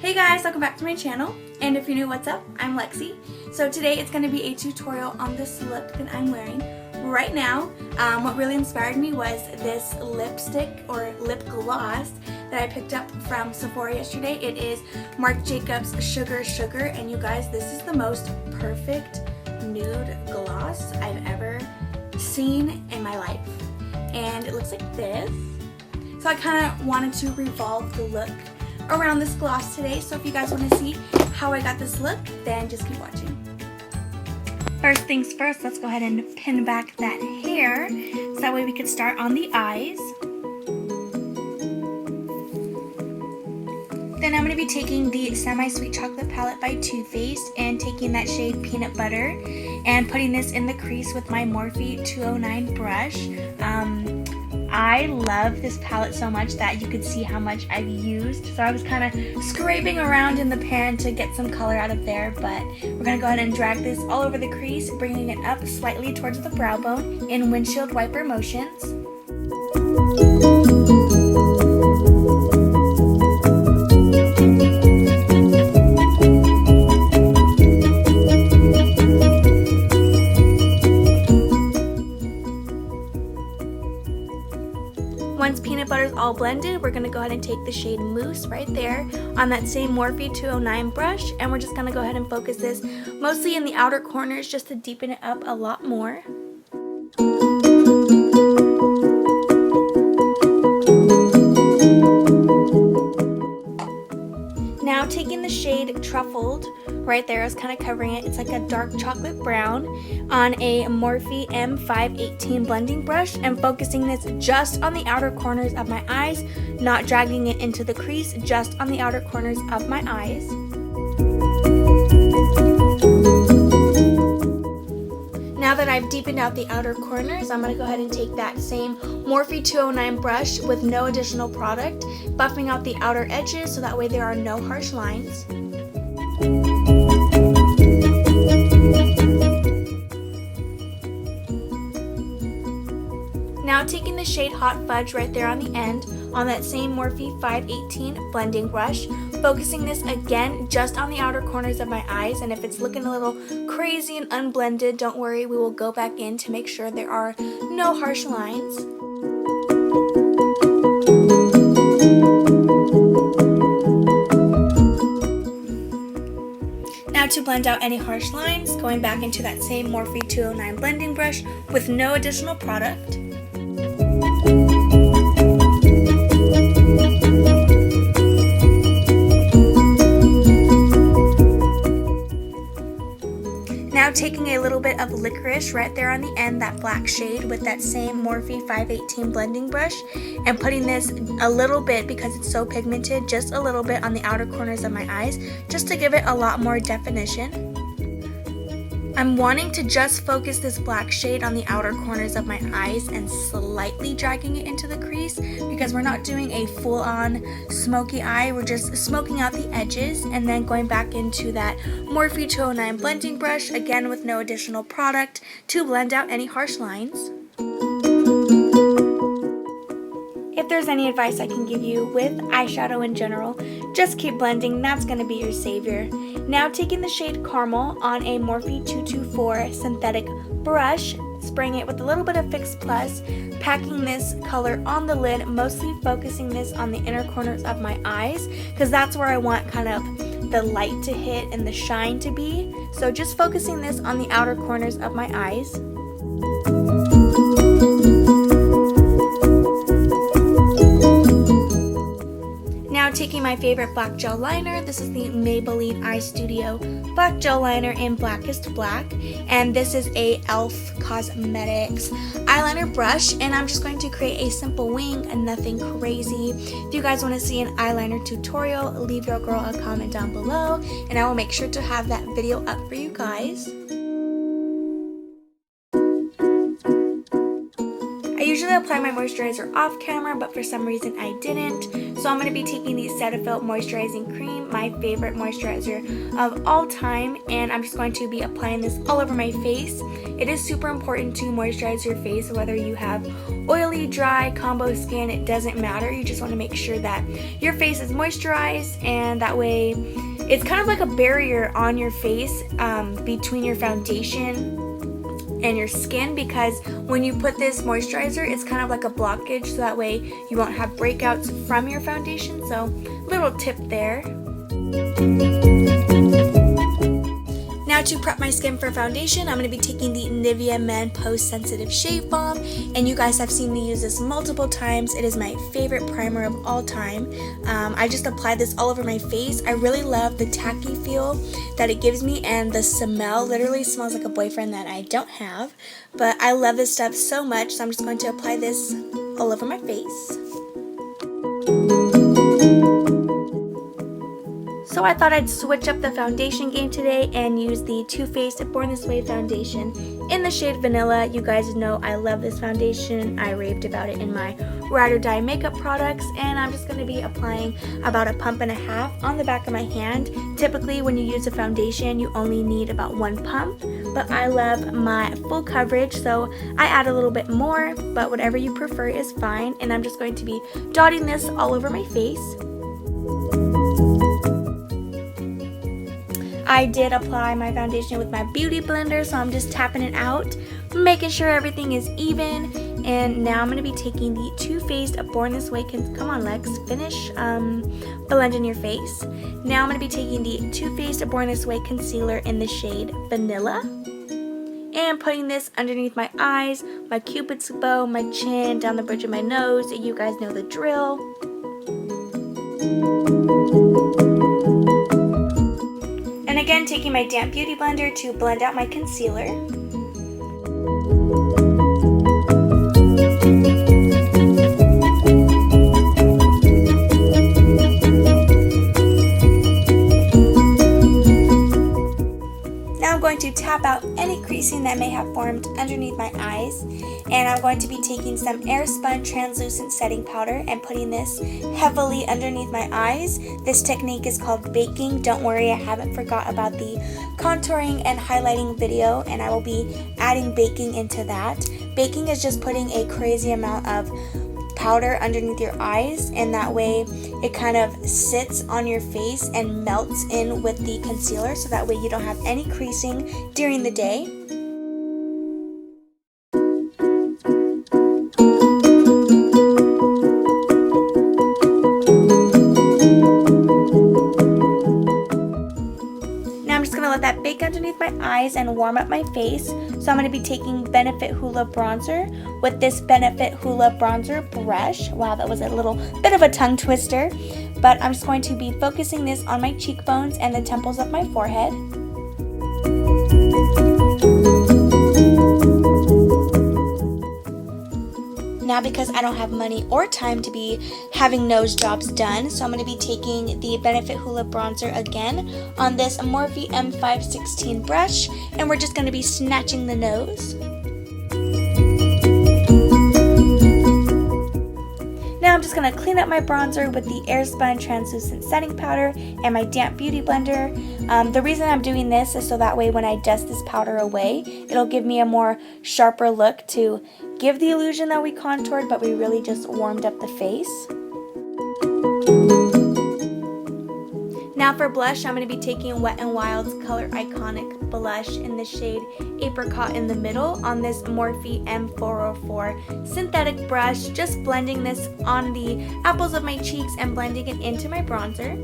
Hey guys, welcome back to my channel, and if you're new, what's up? I'm Lexi. So today it's going to be a tutorial on this look that I'm wearing right now. What really inspired me was this lipstick or lip gloss that I picked up from Sephora yesterday. It is Marc Jacobs Sugar, and you guys, this is the most perfect nude gloss I've ever seen in my life. And it looks like this. So I kind of wanted to revolve the look around this gloss today, so if you guys want to see how I got this look, then just keep watching. First things first, let's go ahead and pin back that hair so that way we can start on the eyes. Then I'm going to be taking the Semi-Sweet Chocolate palette by Too Faced and taking that shade Peanut Butter and putting this in the crease with my Morphe M209 brush. I love this palette so much that you could see how much I've used. So I was kind of scraping around in the pan to get some color out of there, but we're going to go ahead and drag this all over the crease, bringing it up slightly towards the brow bone in windshield wiper motions. Once peanut butter is all blended, we're going to go ahead and take the shade Mousse right there on that same Morphe M209 brush, and we're just going to go ahead and focus this mostly in the outer corners just to deepen it up a lot more. Now taking the shade Truffled, right there, I was kind of covering it. It's like a dark chocolate brown on a Morphe M518 blending brush and focusing this just on the outer corners of my eyes, not dragging it into the crease, just on the outer corners of my eyes. Now that I've deepened out the outer corners, I'm going to go ahead and take that same Morphe M209 brush with no additional product, buffing out the outer edges so that way there are no harsh lines. Now taking the shade Hot Fudge right there on the end on that same Morphe 518 blending brush, focusing this again just on the outer corners of my eyes, and if it's looking a little crazy and unblended, don't worry, we will go back in to make sure there are no harsh lines. Now to blend out any harsh lines, going back into that same Morphe M209 blending brush with no additional product. Now taking a little bit of Licorice right there on the end, that black shade, with that same Morphe 518 blending brush, and putting this a little bit, because it's so pigmented, just a little bit on the outer corners of my eyes, just to give it a lot more definition. I'm wanting to just focus this black shade on the outer corners of my eyes and slightly dragging it into the crease, because we're not doing a full-on smoky eye, we're just smoking out the edges, and then going back into that Morphe M209 blending brush, again with no additional product, to blend out any harsh lines. If there's any advice I can give you with eyeshadow in general, just keep blending, that's going to be your savior. Now taking the shade Caramel on a Morphe M204 synthetic brush, spraying it with a little bit of Fix Plus, packing this color on the lid, mostly focusing this on the inner corners of my eyes, because that's where I want kind of the light to hit and the shine to be. So just focusing this on the outer corners of my eyes. Now taking my favorite black gel liner, this is the Maybelline Eye Studio black gel liner in Blackest Black, and this is a e.l.f. Cosmetics eyeliner brush, and I'm just going to create a simple wing and nothing crazy. If you guys want to see an eyeliner tutorial, leave your girl a comment down below, and I will make sure to have that video up for you guys. I usually apply my moisturizer off camera, but for some reason I didn't. So I'm going to be taking the Cetaphil Moisturizing Cream, my favorite moisturizer of all time, and I'm just going to be applying this all over my face. It is super important to moisturize your face, whether you have oily, dry, combo skin, it doesn't matter. You just want to make sure that your face is moisturized, and that way it's kind of like a barrier on your face between your foundation and your skin, because when you put this moisturizer, it's kind of like a blockage, so that way you won't have breakouts from your foundation. So little tip there. Now to prep my skin for foundation, I'm going to be taking the Nivea Men Post Sensitive Shave Balm, and you guys have seen me use this multiple times. It is my favorite primer of all time. I just applied this all over my face. I really love the tacky feel that it gives me, and the smell literally smells like a boyfriend that I don't have. But I love this stuff so much, so I'm just going to apply this all over my face. So I thought I'd switch up the foundation game today and use the Too Faced Born This Way foundation in the shade Vanilla. You guys know I love this foundation. I raved about it in my Ride or Die makeup products, and I'm just going to be applying about a pump and a half on the back of my hand. Typically when you use a foundation, you only need about 1 pump, but I love my full coverage, so I add a little bit more, but whatever you prefer is fine. And I'm just going to be dotting this all over my face. I did apply my foundation with my beauty blender, so I'm just tapping it out, making sure everything is even. And now I'm going to be taking the Too Faced Born This Way, come on Lex, finish blending your face. Now I'm going to be taking the Too Faced Born This Way concealer in the shade Vanilla, and putting this underneath my eyes, my cupid's bow, my chin, down the bridge of my nose. You guys know the drill. And again, taking my damp beauty blender to blend out my concealer. Now I'm going to tap out any creasing that may have formed underneath my eyes, and I'm going to be taking some Airspun Translucent setting powder and putting this heavily underneath my eyes. This technique is called baking. Don't worry, I haven't forgot about the contouring and highlighting video, and I will be adding baking into that. Baking is just putting a crazy amount of powder underneath your eyes, and that way it kind of sits on your face and melts in with the concealer, so that way you don't have any creasing during the day. Let that bake underneath my eyes and warm up my face. So I'm going to be taking Benefit Hoola bronzer with this Benefit Hoola bronzer brush. Wow, that was a little bit of a tongue twister, but I'm just going to be focusing this on my cheekbones and the temples of my forehead. Now, because I don't have money or time to be having nose jobs done, so I'm going to be taking the Benefit Hoola bronzer again on this Morphe M516 brush, and we're just going to be snatching the nose. Now I'm just going to clean up my bronzer with the Airspun Translucent setting powder and my damp beauty blender. The reason I'm doing this is so that way when I dust this powder away, it'll give me a more sharper look to give the illusion that we contoured, but we really just warmed up the face. Now for blush, I'm going to be taking Wet n Wild's Color Iconic blush in the shade Apricot in the middle on this Morphe M404 synthetic brush, just blending this on the apples of my cheeks and blending it into my bronzer.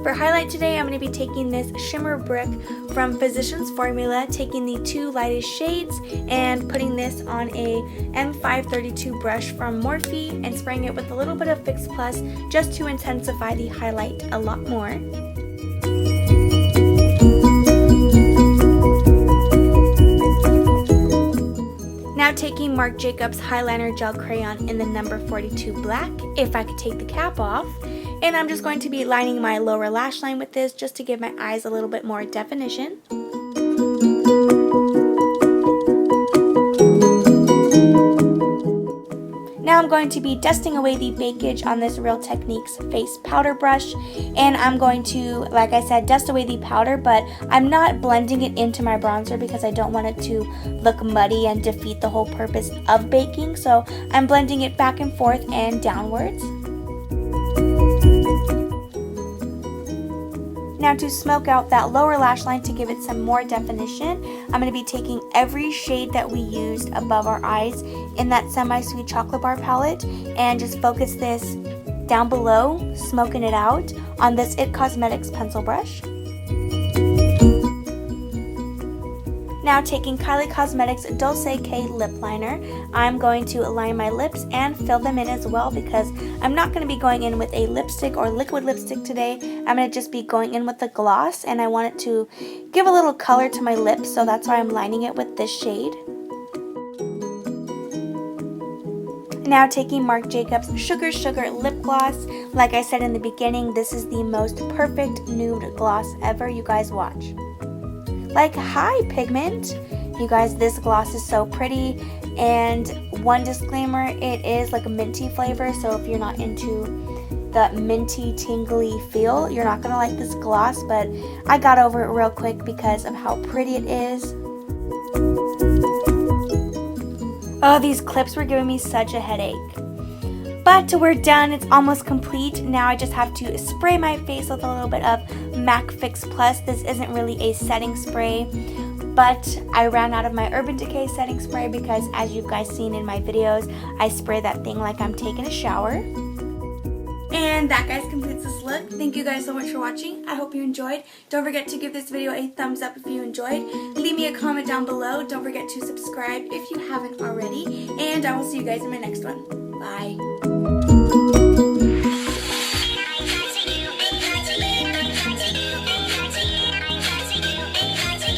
For highlight today, I'm going to be taking this Shimmer Brick from Physicians Formula, taking the 2 lightest shades and putting this on a M532 brush from Morphe and spraying it with a little bit of Fix Plus just to intensify the highlight a lot more. Now taking Marc Jacobs Highliner Gel Crayon in the number 42 Black, if I could take the cap off. And I'm just going to be lining my lower lash line with this just to give my eyes a little bit more definition. Now I'm going to be dusting away the bakage on this Real Techniques face powder brush, and I'm going to, like I said, dust away the powder, but I'm not blending it into my bronzer because I don't want it to look muddy and defeat the whole purpose of baking, so I'm blending it back and forth and downwards. Now to smoke out that lower lash line to give it some more definition, I'm going to be taking every shade that we used above our eyes in that Semi-Sweet Chocolate Bar palette and just focus this down below, smoking it out on this It Cosmetics pencil brush. Now taking Kylie Cosmetics Dolce K lip liner, I'm going to line my lips and fill them in as well because I'm not going to be going in with a lipstick or liquid lipstick today. I'm going to just be going in with the gloss, and I want it to give a little color to my lips, so that's why I'm lining it with this shade. Now taking Marc Jacobs Sugar lip gloss. Like I said in the beginning, this is the most perfect nude gloss ever. You guys watch. Like, hi pigment. You guys, this gloss is so pretty, and one disclaimer, it is like a minty flavor, so if you're not into the minty tingly feel, you're not gonna like this gloss, but I got over it real quick because of how pretty it is. Oh, these clips were giving me such a headache. But we're done, it's almost complete. Now I just have to spray my face with a little bit of MAC Fix Plus. This isn't really a setting spray, but I ran out of my Urban Decay setting spray because, as you guys seen in my videos, I spray that thing like I'm taking a shower. And that, guys, completes this look. Thank you guys so much for watching. I hope you enjoyed. Don't forget to give this video a thumbs up if you enjoyed. Leave me a comment down below. Don't forget to subscribe if you haven't already. And I will see you guys in my next one. Bye.